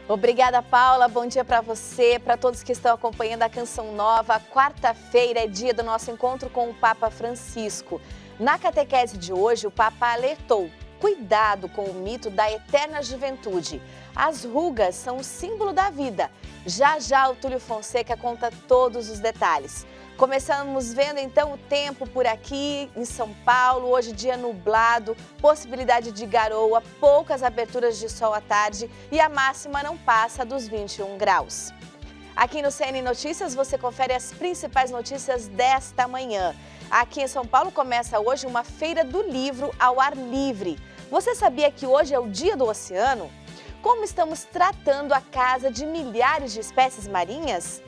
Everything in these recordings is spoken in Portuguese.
Obrigada, Paula. Bom dia para você, para todos que estão acompanhando a Canção Nova. Quarta-feira é dia do nosso encontro com o Papa Francisco. Na catequese de hoje, o Papa alertou: cuidado com o mito da eterna juventude. As rugas são o símbolo da vida. Já já o Túlio Fonseca conta todos os detalhes. Começamos vendo então o tempo por aqui em São Paulo, hoje dia nublado, possibilidade de garoa, poucas aberturas de sol à tarde e a máxima não passa dos 21 graus. Aqui no CN Notícias você confere as principais notícias desta manhã. Aqui em São Paulo começa hoje uma feira do livro ao ar livre. Você sabia que hoje é o Dia do Oceano? Como estamos tratando a casa de milhares de espécies marinhas?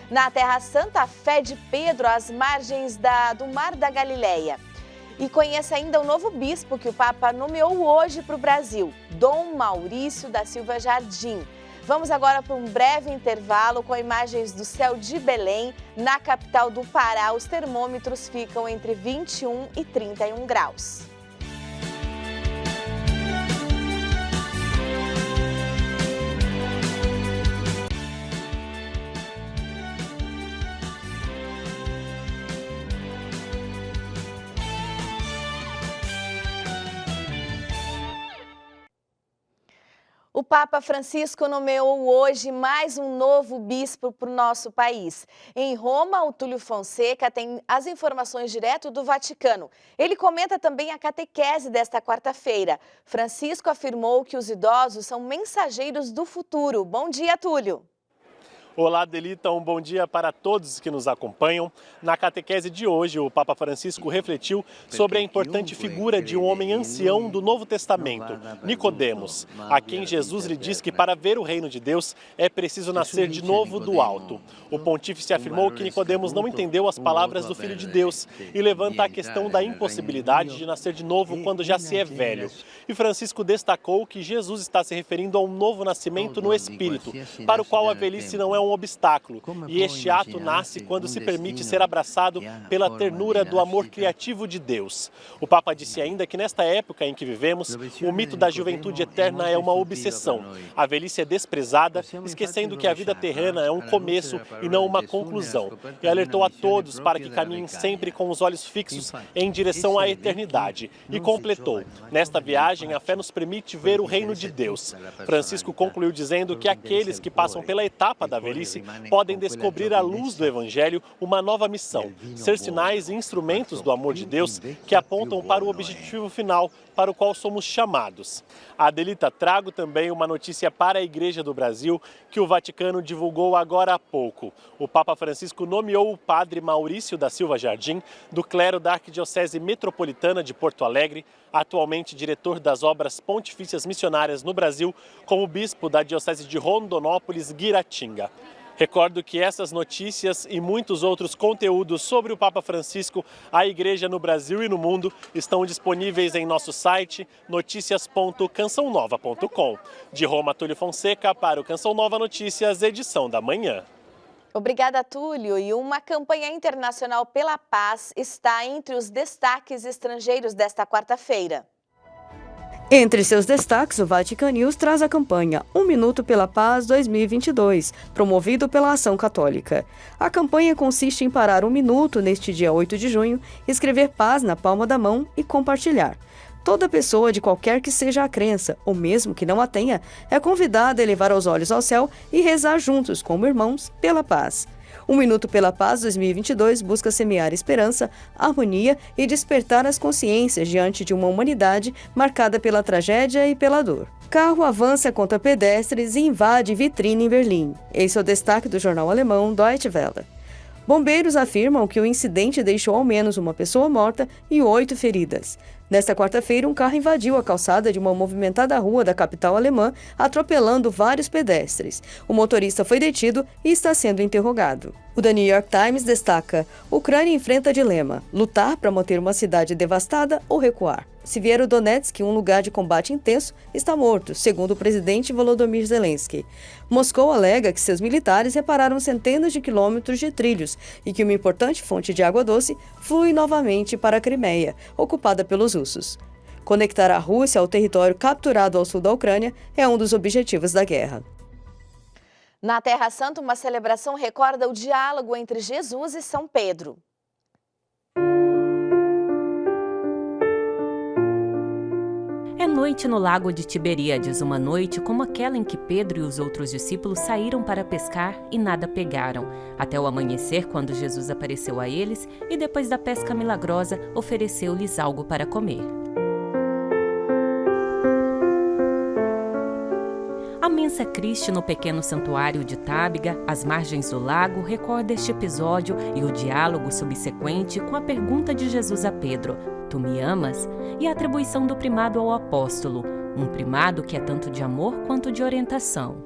Na Terra Santa, a fé de Pedro às margens do Mar da Galileia. E conheça ainda o novo bispo que o Papa nomeou hoje para o Brasil, Dom Maurício da Silva Jardim. Vamos agora para um breve intervalo com imagens do céu de Belém. Na capital do Pará, os termômetros ficam entre 21 e 31 graus. O Papa Francisco nomeou hoje mais um novo bispo para o nosso país. Em Roma, o Túlio Fonseca tem as informações direto do Vaticano. Ele comenta também a catequese desta quarta-feira. Francisco afirmou que os idosos são mensageiros do futuro. Bom dia, Túlio. Olá, Delita, um bom dia para todos que nos acompanham. Na catequese de hoje, o Papa Francisco refletiu sobre a importante figura de um homem ancião do Novo Testamento, Nicodemos, a quem Jesus lhe diz que para ver o reino de Deus é preciso nascer de novo do alto. O pontífice afirmou que Nicodemos não entendeu as palavras do Filho de Deus e levanta a questão da impossibilidade de nascer de novo quando já se é velho. E Francisco destacou que Jesus está se referindo a um novo nascimento no Espírito, para o qual a velhice não é um obstáculo, e este ato nasce quando se permite ser abraçado pela ternura do amor criativo de Deus. O Papa disse ainda que nesta época em que vivemos, o mito da juventude eterna é uma obsessão. A velhice é desprezada, esquecendo que a vida terrena é um começo e não uma conclusão. E alertou a todos para que caminhem sempre com os olhos fixos em direção à eternidade. E completou: nesta viagem, a fé nos permite ver o reino de Deus. Francisco concluiu dizendo que aqueles que passam pela etapa da velhice podem descobrir à luz do Evangelho uma nova missão, ser sinais e instrumentos do amor de Deus que apontam para o objetivo final para o qual somos chamados. Adelita, trago também uma notícia para a Igreja do Brasil que o Vaticano divulgou agora há pouco. O Papa Francisco nomeou o padre Maurício da Silva Jardim, do clero da Arquidiocese Metropolitana de Porto Alegre, atualmente diretor das obras pontifícias missionárias no Brasil, como bispo da Diocese de Rondonópolis-Guiratinga. Recordo que essas notícias e muitos outros conteúdos sobre o Papa Francisco, a Igreja no Brasil e no mundo estão disponíveis em nosso site noticias.cançãonova.com. De Roma, Túlio Fonseca para o Canção Nova Notícias, edição da manhã. Obrigada, Túlio. E uma campanha internacional pela paz está entre os destaques estrangeiros desta quarta-feira. Entre seus destaques, o Vatican News traz a campanha 1 Minuto pela Paz 2022, promovido pela Ação Católica. A campanha consiste em parar 1 minuto neste dia 8 de junho, escrever paz na palma da mão e compartilhar. Toda pessoa, de qualquer que seja a crença, ou mesmo que não a tenha, é convidada a elevar os olhos ao céu e rezar juntos, como irmãos, pela paz. 1 Minuto pela Paz 2022 busca semear esperança, harmonia e despertar as consciências diante de uma humanidade marcada pela tragédia e pela dor. Carro avança contra pedestres e invade vitrine em Berlim. Esse é o destaque do jornal alemão Deutsche Welle. Bombeiros afirmam que o incidente deixou ao menos uma pessoa morta e 8 feridas. Nesta quarta-feira, um carro invadiu a calçada de uma movimentada rua da capital alemã, atropelando vários pedestres. O motorista foi detido e está sendo interrogado. O The New York Times destaca: Ucrânia enfrenta dilema, lutar para manter uma cidade devastada ou recuar. Severodonetsk, um lugar de combate intenso, está morto, segundo o presidente Volodymyr Zelensky. Moscou alega que seus militares repararam centenas de quilômetros de trilhos e que uma importante fonte de água doce flui novamente para a Crimeia, ocupada pelos russos. Conectar a Rússia ao território capturado ao sul da Ucrânia é um dos objetivos da guerra. Na Terra Santa, uma celebração recorda o diálogo entre Jesus e São Pedro. É noite no lago de Tiberíades, uma noite como aquela em que Pedro e os outros discípulos saíram para pescar e nada pegaram, até o amanhecer, quando Jesus apareceu a eles e, depois da pesca milagrosa, ofereceu-lhes algo para comer. A Mensa Christi, no pequeno santuário de Tábiga, às margens do lago, recorda este episódio e o diálogo subsequente com a pergunta de Jesus a Pedro: "Tu me amas?" e a atribuição do primado ao apóstolo, um primado que é tanto de amor quanto de orientação.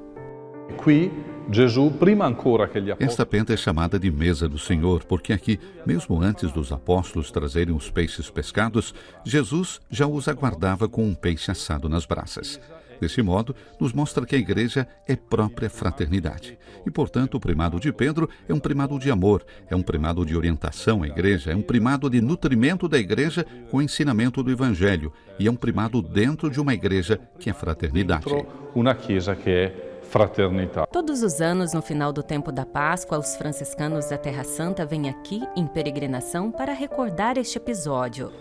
Esta penta é chamada de mesa do Senhor, porque aqui, mesmo antes dos apóstolos trazerem os peixes pescados, Jesus já os aguardava com um peixe assado nas brasas. Desse modo, nos mostra que a igreja é própria fraternidade. E, portanto, o primado de Pedro é um primado de amor, é um primado de orientação à igreja, é um primado de nutrimento da igreja com o ensinamento do Evangelho, e é um primado dentro de uma igreja que é fraternidade. Uma igreja que é fraternità. Todos os anos, no final do tempo da Páscoa, os franciscanos da Terra Santa vêm aqui, em peregrinação, para recordar este episódio.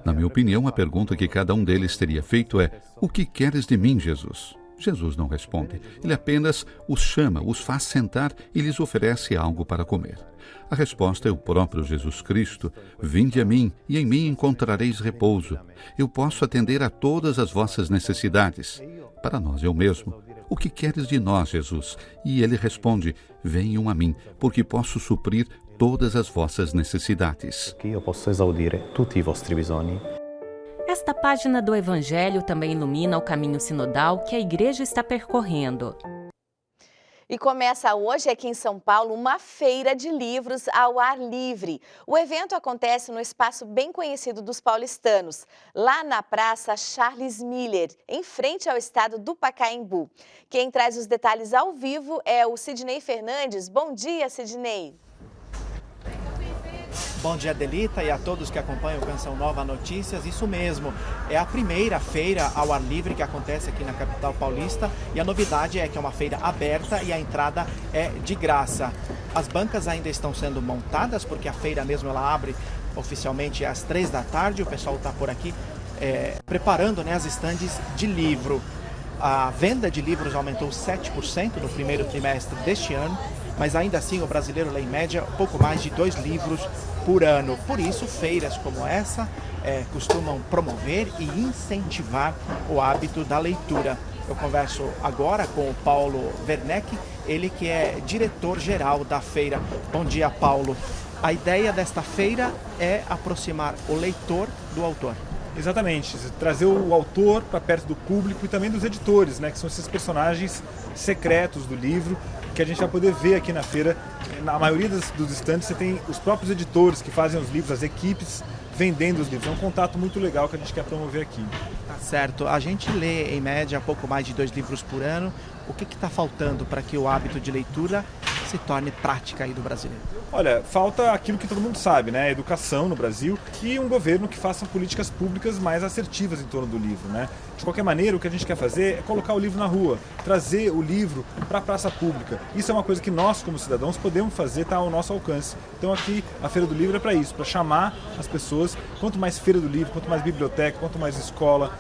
Na minha opinião, a pergunta que cada um deles teria feito é: o que queres de mim, Jesus? Jesus não responde. Ele apenas os chama, os faz sentar e lhes oferece algo para comer. A resposta é o próprio Jesus Cristo: vinde a mim, e em mim encontrareis repouso. Eu posso atender a todas as vossas necessidades. Para nós é o mesmo. O que queres de nós, Jesus? E ele responde: venham a mim, porque posso suprir todas as vossas necessidades. Que eu posso exaudir tutti i vostri bisogni. Esta página do Evangelho também ilumina o caminho sinodal que a Igreja está percorrendo. E começa hoje aqui em São Paulo uma feira de livros ao ar livre. O evento acontece no espaço bem conhecido dos paulistanos, lá na Praça Charles Miller, em frente ao estádio do Pacaembu. Quem traz os detalhes ao vivo é o Sidney Fernandes. Bom dia, Sidney. Bom dia, Adelita, e a todos que acompanham o Canção Nova Notícias. Isso mesmo, é a primeira feira ao ar livre que acontece aqui na capital paulista, e a novidade é que é uma feira aberta e a entrada é de graça. As bancas ainda estão sendo montadas, porque a feira mesmo ela abre oficialmente às 3 da tarde. O pessoal está por aqui preparando, as estandes de livro. A venda de livros aumentou 7% no primeiro trimestre deste ano, mas ainda assim o brasileiro lê em média pouco mais de 2 livros por ano. Por isso, feiras como essa costumam promover e incentivar o hábito da leitura. Eu converso agora com o Paulo Werneck, ele que é diretor-geral da feira. Bom dia, Paulo. A ideia desta feira é aproximar o leitor do autor. Exatamente, trazer o autor para perto do público e também dos editores, que são esses personagens secretos do livro, que a gente vai poder ver aqui na feira. Na maioria dos estandes você tem os próprios editores que fazem os livros, as equipes vendendo os livros. É um contato muito legal que a gente quer promover aqui. Tá certo. A gente lê em média pouco mais de 2 livros por ano. O que está faltando para que o hábito de leitura se torne prática aí do brasileiro? Olha, falta aquilo que todo mundo sabe, educação no Brasil e um governo que faça políticas públicas mais assertivas em torno do livro, De qualquer maneira, o que a gente quer fazer é colocar o livro na rua, trazer o livro para a praça pública. Isso é uma coisa que nós, como cidadãos, podemos fazer, está ao nosso alcance. Então aqui, a Feira do Livro é para isso, para chamar as pessoas. Quanto mais Feira do Livro, quanto mais biblioteca, quanto mais escola,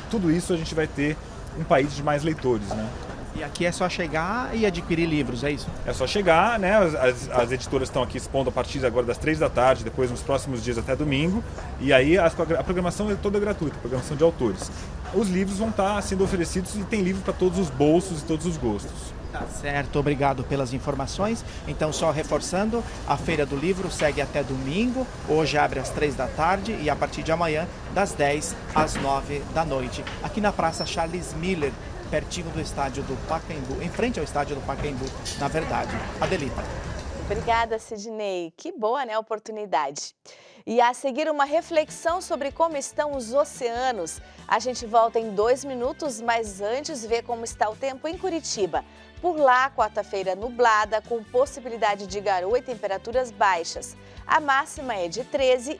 tudo isso a gente vai ter um país de mais leitores, E aqui é só chegar e adquirir livros, é isso? É só chegar, As editoras estão aqui expondo a partir agora das 3 da tarde, depois nos próximos dias até domingo. E aí a programação é toda gratuita, programação de autores. Os livros vão estar sendo oferecidos e tem livro para todos os bolsos e todos os gostos. Tá certo, obrigado pelas informações. Então, só reforçando, a Feira do Livro segue até domingo. Hoje abre às 3 da tarde e a partir de amanhã, das 10 às 9 da noite. Aqui na Praça Charles Miller, pertinho do estádio do Pacaembu, em frente ao estádio do Pacaembu, na verdade. Adelita. Obrigada, Sidney. Que boa, oportunidade. E a seguir, uma reflexão sobre como estão os oceanos. A gente volta em 2 minutos, mas antes vê como está o tempo em Curitiba. Por lá, quarta-feira nublada, com possibilidade de garoa e temperaturas baixas. A máxima é de 13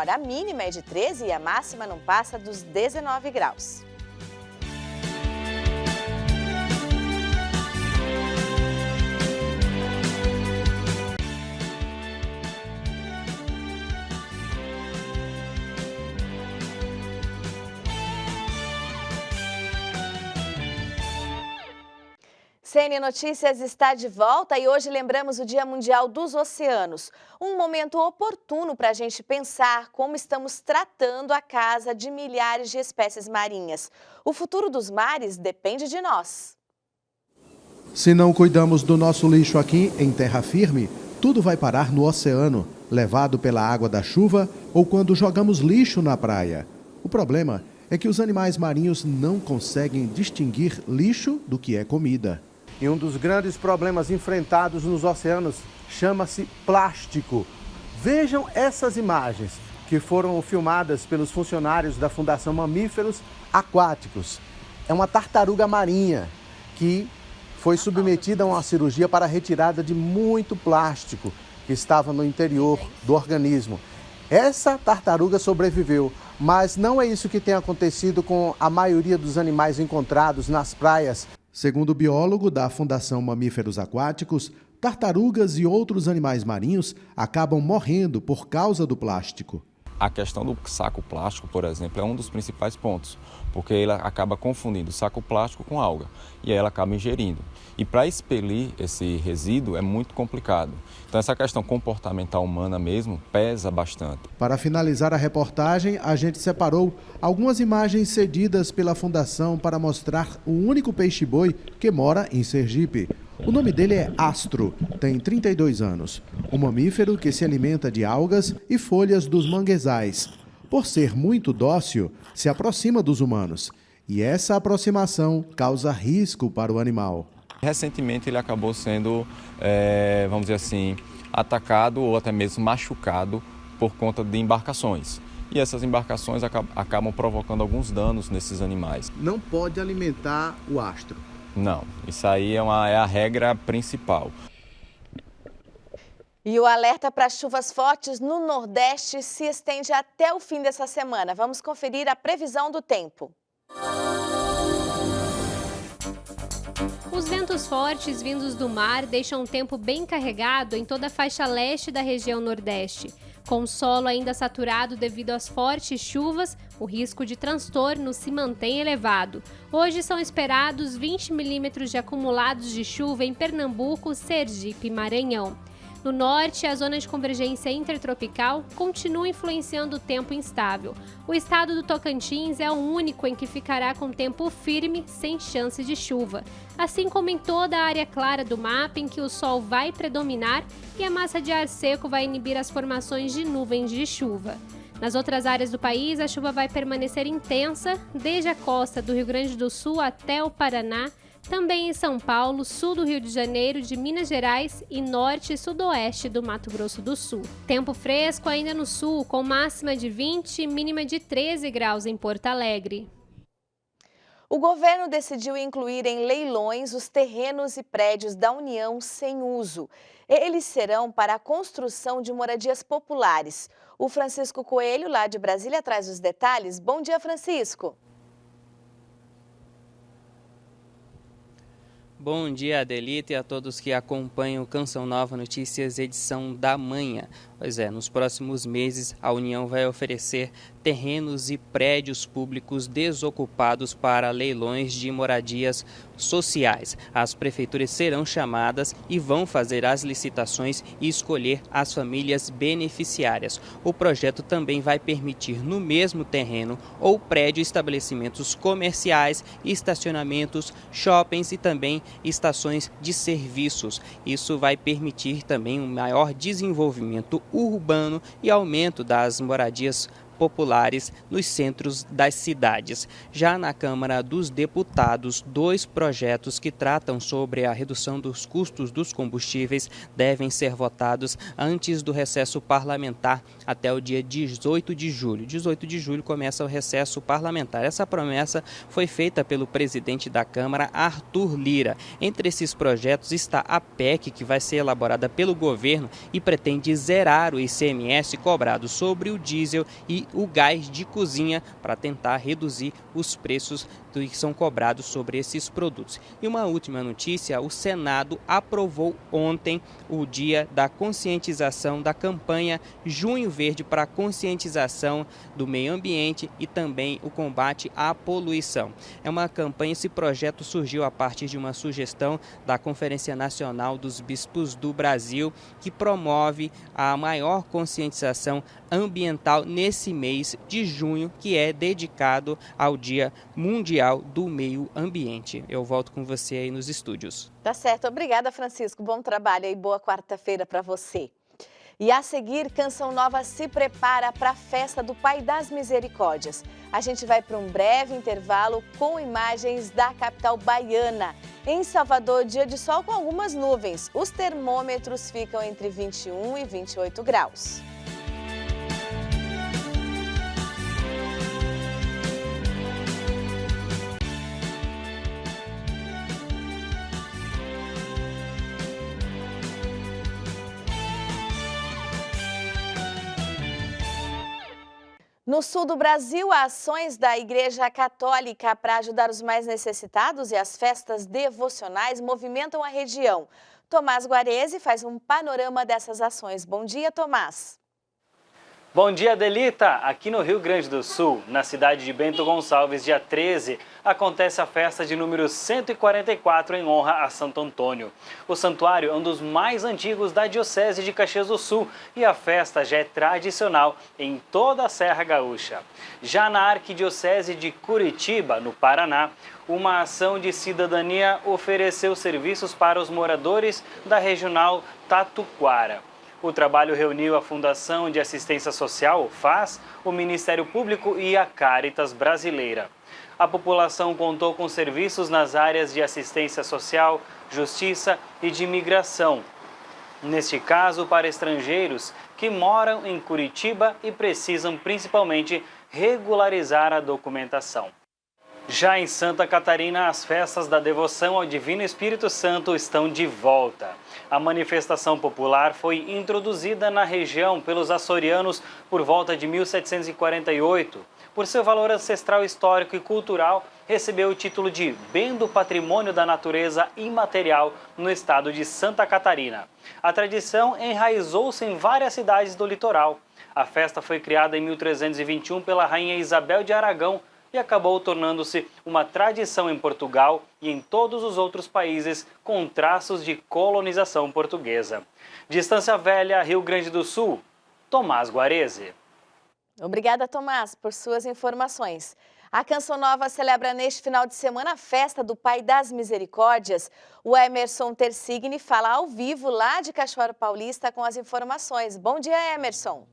a mínima é de 13 e a máxima não passa dos 19 graus. CN Notícias está de volta e hoje lembramos o Dia Mundial dos Oceanos. Um momento oportuno para a gente pensar como estamos tratando a casa de milhares de espécies marinhas. O futuro dos mares depende de nós. Se não cuidamos do nosso lixo aqui em terra firme, tudo vai parar no oceano, levado pela água da chuva ou quando jogamos lixo na praia. O problema é que os animais marinhos não conseguem distinguir lixo do que é comida. E um dos grandes problemas enfrentados nos oceanos chama-se plástico. Vejam essas imagens que foram filmadas pelos funcionários da Fundação Mamíferos Aquáticos. É uma tartaruga marinha que foi submetida a uma cirurgia para a retirada de muito plástico que estava no interior do organismo. Essa tartaruga sobreviveu, mas não é isso que tem acontecido com a maioria dos animais encontrados nas praias. Segundo o biólogo da Fundação Mamíferos Aquáticos, tartarugas e outros animais marinhos acabam morrendo por causa do plástico. A questão do saco plástico, por exemplo, é um dos principais pontos, porque ela acaba confundindo saco plástico com alga e aí ela acaba ingerindo. E para expelir esse resíduo é muito complicado. Então essa questão comportamental humana mesmo pesa bastante. Para finalizar a reportagem, a gente separou algumas imagens cedidas pela Fundação para mostrar o único peixe-boi que mora em Sergipe. O nome dele é Astro, tem 32 anos. Um mamífero que se alimenta de algas e folhas dos manguezais. Por ser muito dócil, se aproxima dos humanos. E essa aproximação causa risco para o animal. Recentemente ele acabou sendo, vamos dizer assim, atacado ou até mesmo machucado por conta de embarcações. E essas embarcações acabam provocando alguns danos nesses animais. Não pode alimentar o astro. Não, isso aí é a regra principal. E o alerta para chuvas fortes no Nordeste se estende até o fim dessa semana. Vamos conferir a previsão do tempo. Os ventos fortes vindos do mar deixam um tempo bem carregado em toda a faixa leste da região Nordeste. Com o solo ainda saturado devido às fortes chuvas, o risco de transtorno se mantém elevado. Hoje são esperados 20 milímetros de acumulados de chuva em Pernambuco, Sergipe e Maranhão. No norte, a zona de convergência intertropical continua influenciando o tempo instável. O estado do Tocantins é o único em que ficará com tempo firme, sem chance de chuva. Assim como em toda a área clara do mapa, em que o sol vai predominar e a massa de ar seco vai inibir as formações de nuvens de chuva. Nas outras áreas do país, a chuva vai permanecer intensa, desde a costa do Rio Grande do Sul até o Paraná, também em São Paulo, sul do Rio de Janeiro, de Minas Gerais e norte e sudoeste do Mato Grosso do Sul. Tempo fresco ainda no sul, com máxima de 20 e mínima de 13 graus em Porto Alegre. O governo decidiu incluir em leilões os terrenos e prédios da União sem uso. Eles serão para a construção de moradias populares. O Francisco Coelho, lá de Brasília, traz os detalhes. Bom dia, Francisco. Bom dia, Adelita, e a todos que acompanham o Canção Nova Notícias, edição da manhã. Pois é, nos próximos meses a União vai oferecer terrenos e prédios públicos desocupados para leilões de moradias sociais. As prefeituras serão chamadas e vão fazer as licitações e escolher as famílias beneficiárias. O projeto também vai permitir no mesmo terreno ou prédio estabelecimentos comerciais, estacionamentos, shoppings e também estações de serviços. Isso vai permitir também um maior desenvolvimento urbano e aumento das moradias populares nos centros das cidades. Já na Câmara dos Deputados, 2 projetos que tratam sobre a redução dos custos dos combustíveis devem ser votados antes do recesso parlamentar até o dia 18 de julho. 18 de julho começa o recesso parlamentar. Essa promessa foi feita pelo presidente da Câmara, Arthur Lira. Entre esses projetos está a PEC, que vai ser elaborada pelo governo e pretende zerar o ICMS cobrado sobre o diesel e o gás de cozinha para tentar reduzir os preços que são cobrados sobre esses produtos. E uma última notícia, o Senado aprovou ontem o dia da conscientização da campanha Junho Verde para a conscientização do meio ambiente e também o combate à poluição. É uma campanha, esse projeto surgiu a partir de uma sugestão da Conferência Nacional dos Bispos do Brasil, que promove a maior conscientização ambiental nesse mês de junho, que é dedicado ao Dia Mundial do Meio Ambiente. Eu volto com você aí nos estúdios. Tá certo, obrigada, Francisco. Bom trabalho e boa quarta-feira para você. E a seguir, Canção Nova se prepara para a festa do Pai das Misericórdias. A gente vai para um breve intervalo com imagens da capital baiana. Em Salvador, dia de sol com algumas nuvens. Os termômetros ficam entre 21 e 28 graus. No sul do Brasil, ações da Igreja Católica para ajudar os mais necessitados e as festas devocionais movimentam a região. Tomás Guarese faz um panorama dessas ações. Bom dia, Tomás. Bom dia, Adelita. Aqui no Rio Grande do Sul, na cidade de Bento Gonçalves, dia 13, acontece a festa de número 144 em honra a Santo Antônio. O santuário é um dos mais antigos da Diocese de Caxias do Sul e a festa já é tradicional em toda a Serra Gaúcha. Já na Arquidiocese de Curitiba, no Paraná, uma ação de cidadania ofereceu serviços para os moradores da regional Tatuquara. O trabalho reuniu a Fundação de Assistência Social, FAS, o Ministério Público e a Caritas Brasileira. A população contou com serviços nas áreas de assistência social, justiça e de imigração. Neste caso, para estrangeiros que moram em Curitiba e precisam principalmente regularizar a documentação. Já em Santa Catarina, as festas da devoção ao Divino Espírito Santo estão de volta. A manifestação popular foi introduzida na região pelos açorianos por volta de 1748. Por seu valor ancestral, histórico e cultural, recebeu o título de Bem do Patrimônio da Natureza Imaterial no estado de Santa Catarina. A tradição enraizou-se em várias cidades do litoral. A festa foi criada em 1321 pela rainha Isabel de Aragão, e acabou tornando-se uma tradição em Portugal e em todos os outros países com traços de colonização portuguesa. De Estância Velha, Rio Grande do Sul, Tomás Guarese. Obrigada, Tomás, por suas informações. A Canção Nova celebra neste final de semana a festa do Pai das Misericórdias. O Emerson Tersigni fala ao vivo lá de Cachoeiro Paulista com as informações. Bom dia, Emerson.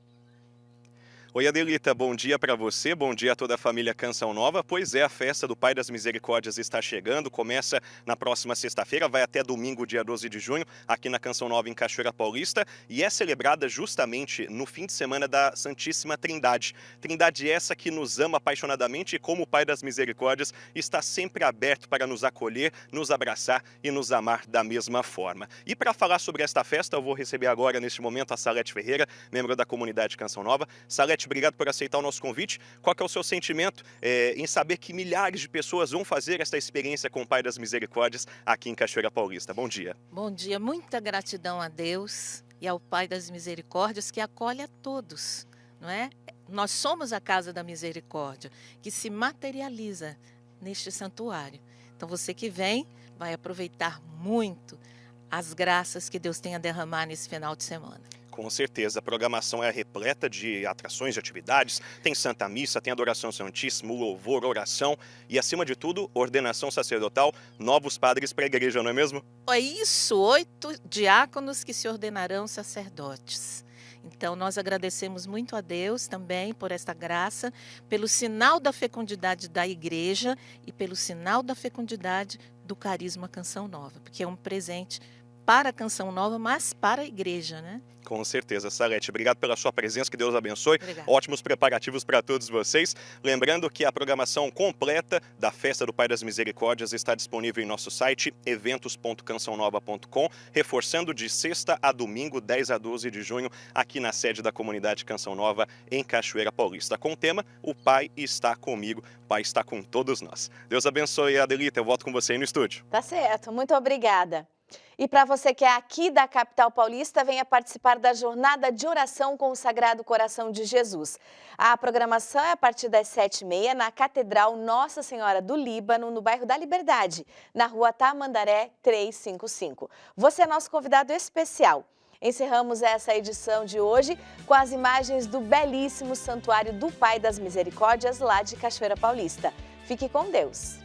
Oi, Adelita, bom dia para você, bom dia a toda a família Canção Nova. Pois é, a festa do Pai das Misericórdias está chegando, começa na próxima sexta-feira, vai até domingo, dia 12 de junho, aqui na Canção Nova, em Cachoeira Paulista, e é celebrada justamente no fim de semana da Santíssima Trindade. Trindade essa que nos ama apaixonadamente e, como o Pai das Misericórdias, está sempre aberto para nos acolher, nos abraçar e nos amar da mesma forma. E para falar sobre esta festa, eu vou receber agora, neste momento, a Salete Ferreira, membro da comunidade Canção Nova. Salete, obrigado por aceitar o nosso convite. Qual que é o seu sentimento em saber que milhares de pessoas vão fazer esta experiência com o Pai das Misericórdias aqui em Cachoeira Paulista? Bom dia. Bom dia, muita gratidão a Deus e ao Pai das Misericórdias que acolhe a todos, não é? Nós somos a Casa da Misericórdia, que se materializa neste santuário. Então você que vem vai aproveitar muito as graças que Deus tem a derramar nesse final de semana. Com certeza, a programação é repleta de atrações, de atividades, tem Santa Missa, tem Adoração Santíssima, louvor, oração e, acima de tudo, ordenação sacerdotal, novos padres para a igreja, não é mesmo? É isso, 8 diáconos que se ordenarão sacerdotes. Então, nós agradecemos muito a Deus também por esta graça, pelo sinal da fecundidade da igreja e pelo sinal da fecundidade do carisma Canção Nova, porque é um presente para a Canção Nova, mas para a igreja, né? Com certeza, Salete. Obrigado pela sua presença, que Deus abençoe. Obrigada. Ótimos preparativos para todos vocês. Lembrando que a programação completa da Festa do Pai das Misericórdias está disponível em nosso site, eventos.cançãonova.com, reforçando de sexta a domingo, 10 a 12 de junho, aqui na sede da Comunidade Canção Nova, em Cachoeira Paulista, com o tema O Pai está comigo, o Pai está com todos nós. Deus abençoe, Adelita, eu volto com você aí no estúdio. Tá certo, muito obrigada. E para você que é aqui da capital paulista, venha participar da jornada de oração com o Sagrado Coração de Jesus. A programação é a partir das 7h30 na Catedral Nossa Senhora do Líbano, no bairro da Liberdade, na rua Tamandaré 355. Você é nosso convidado especial. Encerramos essa edição de hoje com as imagens do belíssimo Santuário do Pai das Misericórdias lá de Cachoeira Paulista. Fique com Deus.